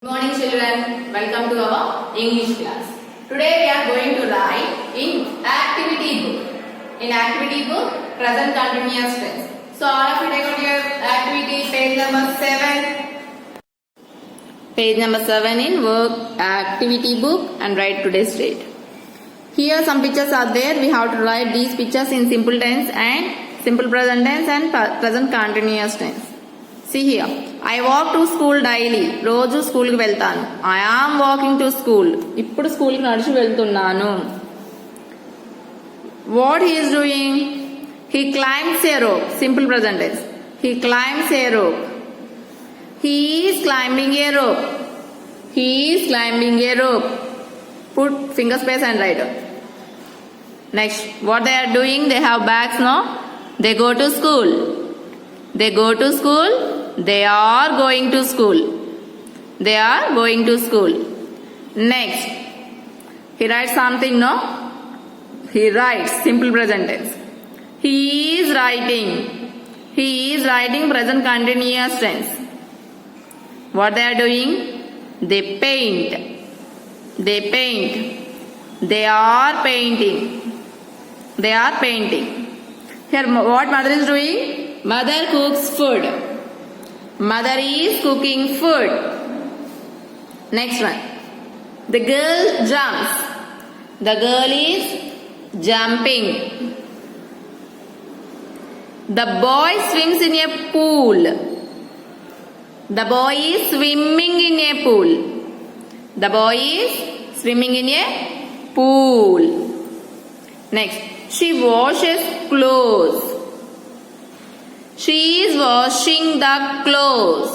Good morning children, welcome to our English class. Today we are going to write in activity book. In activity book, present continuous tense. So all of you take out your activity page number 7. Page number 7 in work activity book and write today's date. Here some pictures are there. We have to write these pictures in simple tense and simple present tense and present continuous tense. See here. I walk to school daily. రోజు స్కూల్కి వెళ్తాను. I am walking to school. ఇప్పుడు స్కూల్కి నడిచి వెళ్తున్నాను. What he is doing? He climbs a rope. Simple present tense. He climbs a rope. He is climbing a rope. He is climbing a rope. Put finger space and write. Next, what they are doing? They have bags, no? They go to school. They go to school. They are going to school. They are going to school. Next, he writes something, no? He writes simple present tense. He is writing. He is writing present continuous tense. What they are doing? They paint. They paint. They are painting. They are painting. Here, what mother is doing? Mother cooks food. Mother is cooking food. Next one. The girl jumps. The girl is jumping. The boy swims in a pool. The boy is swimming in a pool. The boy is swimming in a pool. Next. She washes clothes. She is washing the clothes.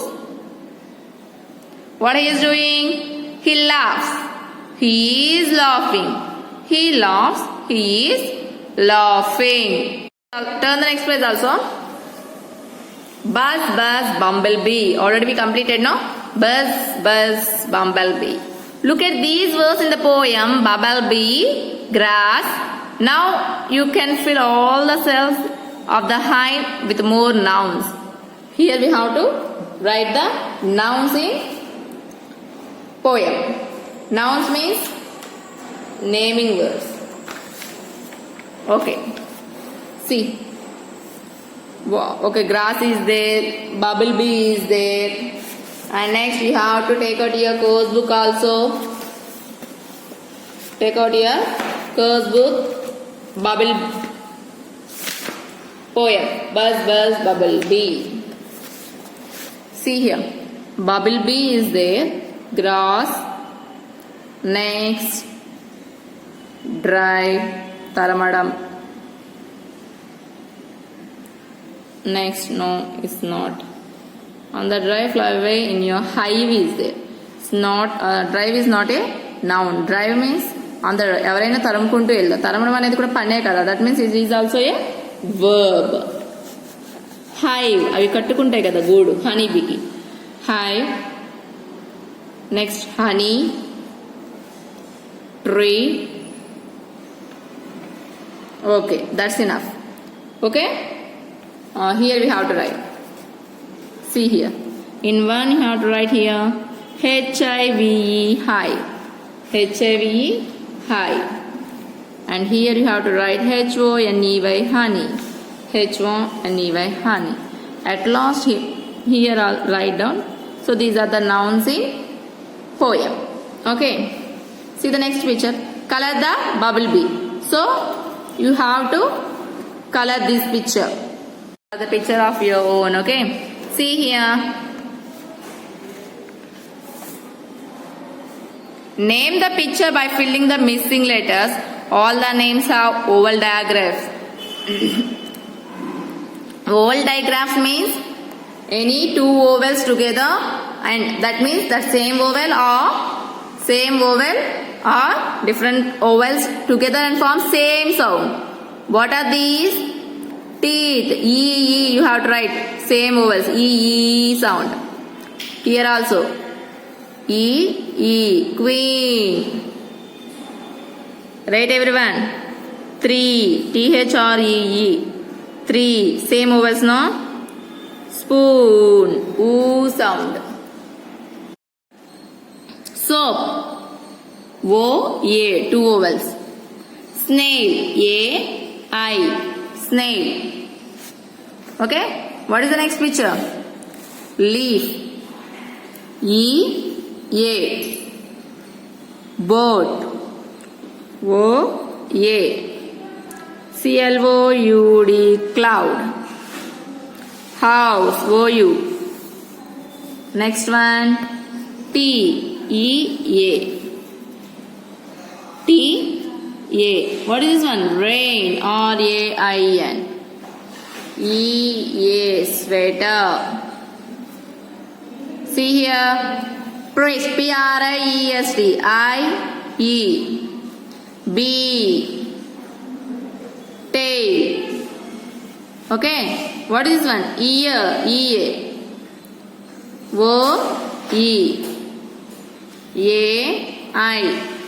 What he is doing? He laughs. He is laughing. He laughs. He is laughing. Turn the next page also. Buzz, buzz, bumblebee. Already we completed, no? Buzz, buzz, bumblebee. Look at these words in the poem. Bumblebee, grass. Now you can fill all the cells of the hive with more nouns. Here we have to write the nouns in poem. Nouns means naming words. Okay. See. Okay, grass is there, bumblebee is there. And next we have to take out your course book also. Take out your course book. Poem. Buzz, buzz, bumblebee. See here. Bumblebee is there. Grass. Next. Drive. Taramadam. Next. No, it's not. On the drive, fly away in your hive is there. It's not. Drive is not a noun. Drive means on the ఎవరైనా తరుముకుంటూ వెళ్దాం. తరమడం అనేది కూడా పనే కదా. That means it is also a verb. Hive. అవి కట్టుకుంటాయి కదా గూడు honey బీకి. Hive. Next honey. Tree. Okay, that's enough. Okay. Here we have to write. See here. In one you have to write here H-I-V-E hive. H-I-V-E hive. And here you have to write H-O-N-E-Y honey. H-O-N-E-Y honey. At last here I'll write down. So these are the nouns in poem. Okay. See the next picture. Color the bumblebee. So you have to color this picture. The picture of your own. Okay. See here. Name the picture by filling the missing letters. All the names have oval diagrams. Oval diagrams means any two ovals together, and that means that same oval or different ovals together and form same sound. What are these? Teeth. E, you have to write same ovals. E sound. Here also. E, queen. Right everyone? 3. T-H-R-E-E. 3. Same vowels, no? Spoon. Oo sound. Soap. O-A, two vowels. Snail. A-I. Snail. Okay. What is the next picture? Leaf. E-A. Boat. O-A. C-L-O-U-D. Cloud. House. O-U. Next one. T-E-A. T-A. What is this one? Rain. R-A-I-N. E-A. Sweater. See here. Priest. P-R-I-E-S-T. I-E. B. Tail. Okay. What is this one? Ear. E-A. O-E. A-I.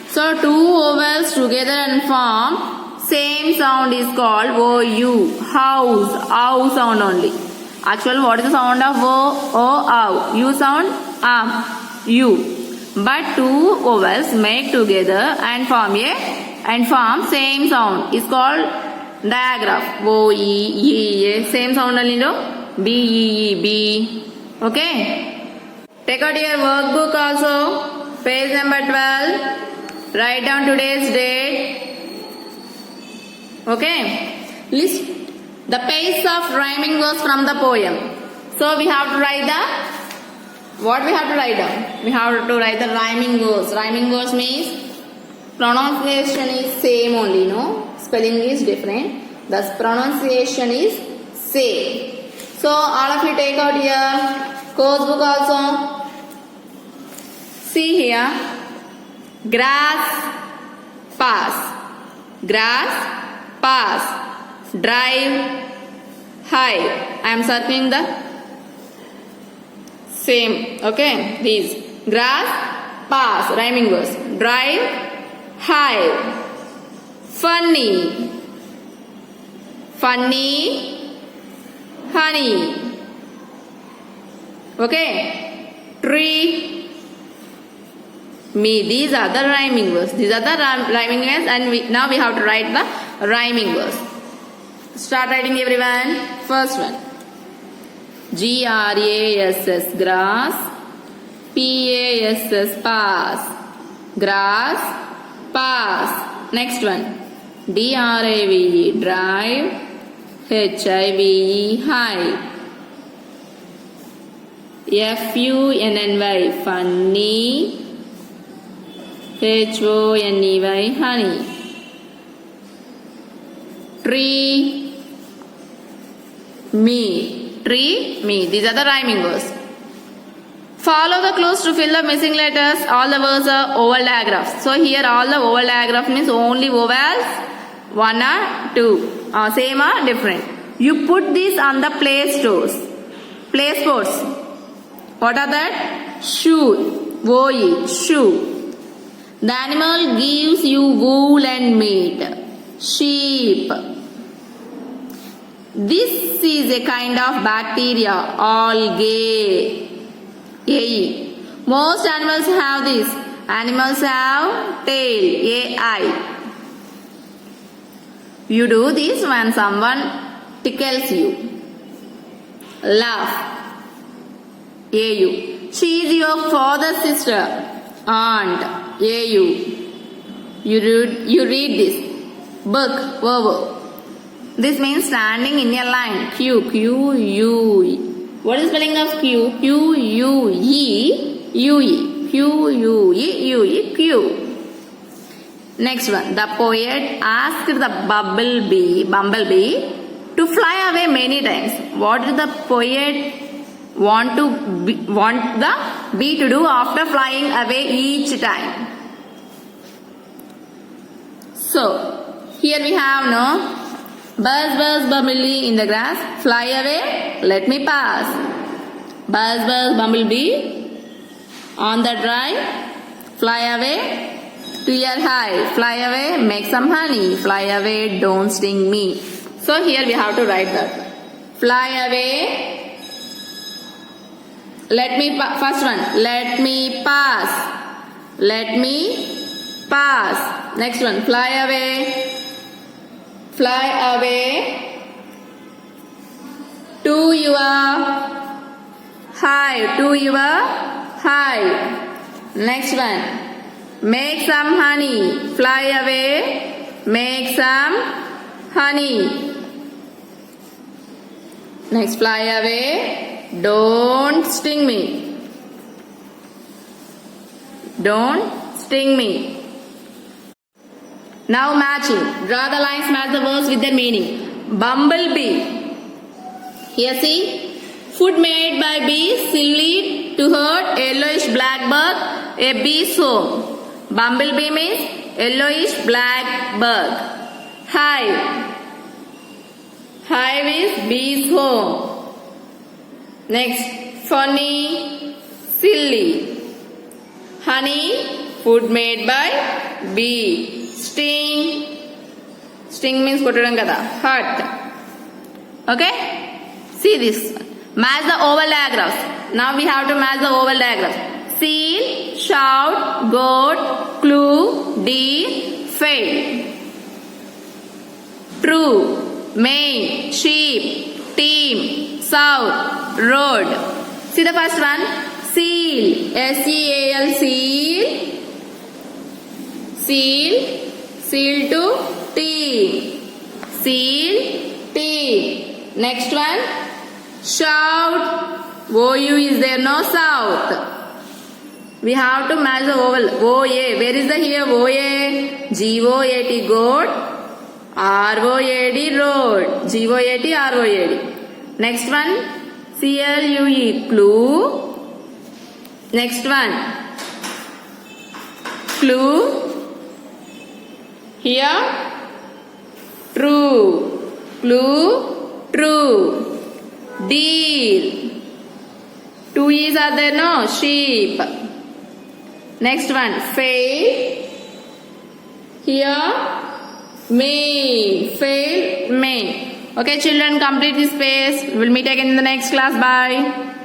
So two vowels together and form same sound is called O-U. House. Ow sound only. Actually, what is the sound of O? O-Ow. U sound? U. But two vowels make together and form same sound. It's called digraph. O-E-E-A. Same sound only, no? B-E-E-B. Okay. Take out your workbook also. Page number 12. Write down today's date. Okay. List the pace of rhyming words from the poem. So we have to write what we have to write down? We have to write the rhyming words. Rhyming words means pronunciation is same only, no? Spelling is different. The pronunciation is same. So all of you take out your course book also. See here. Grass, pass. Grass, pass. Drive, high. I am circling the same. Okay. These. Grass, pass. Rhyming words. Drive, high. Funny. Funny, honey. Okay. Tree, me. These are the rhyming words. These are the rhyming words, and now we have to write the rhyming words. Start writing, everyone. First one. G-R-A-S-S. Grass. P-A-S-S. Pass. Grass. Pass. Next one. D-R-A-V-E. Drive. H-I-V-E. High. F-U-N-N-Y. Funny. H-O-N-E-Y. Honey. Tree, me. Tree, me. These are the rhyming words. Follow the clues to fill the missing letters. All the words are vowel digraphs. So here all the vowel digraph means only vowels. One or two. Same or different. You put these on the play sports. What are that? Shoe. O-E. Shoe. The animal gives you wool and meat. Sheep. This is a kind of bacteria, algae. Most animals have this. Animals have tail, A-I. You do this when someone tickles you. Laugh, A-U. She is your father's sister, aunt, A-U. You read this. Book, verb. This means standing in a line. Q, Q-U-E. What is spelling of Q? Q-U-E, U-E. Q-U-E, U-E, Q. Next one. The poet asked the bumblebee to fly away many times. What did the poet want the bee to do after flying away each time? So, here we have buzz, buzz, bumblebee in the grass. Fly away, let me pass. Buzz, buzz, bumblebee on the drive. Fly away to your hive. Fly away, make some honey. Fly away, don't sting me. So here we have to write that. Fly away. First one, let me pass. Let me pass. Next one. Fly away. Fly away to your hive. To your hive. Next one. Make some honey. Fly away. Make some honey. Next, fly away. Don't sting me. Don't sting me. Now matching. Draw the lines, match the words with their meaning. Bumblebee. Here see. Food made by bees, silly to hurt yellowish black bug, a bee's home. Bumblebee means yellowish black bug. Hive. Hive is bee's home. Next, funny, silly. Honey, food made by bee. Sting. Sting means kottadam kada. Hurt. Okay? See this one. Match the oval diagrams. Now we have to match the oval diagrams. Seal, shout, goat, clue, deer, fail. True, main, sheep, team, south, road. See the first one. Seal, S-E-A-L, seal. Seal, seal to team. Seal, team. Next one. Shout, O-U is there, no south. We have to match the oval. O-A, where is the here O-A? G-O-A-T, goat. R-O-A-D, road. G-O-A-T, R-O-A-D. Next one, C-L-U-E, clue. Next one, clue. Here, true. Clue, true. Deer. Two E's are there, no? Sheep. Next one, fail. Here, main. Fail, main. Okay, children, complete this space. We will meet again in the next class. Bye.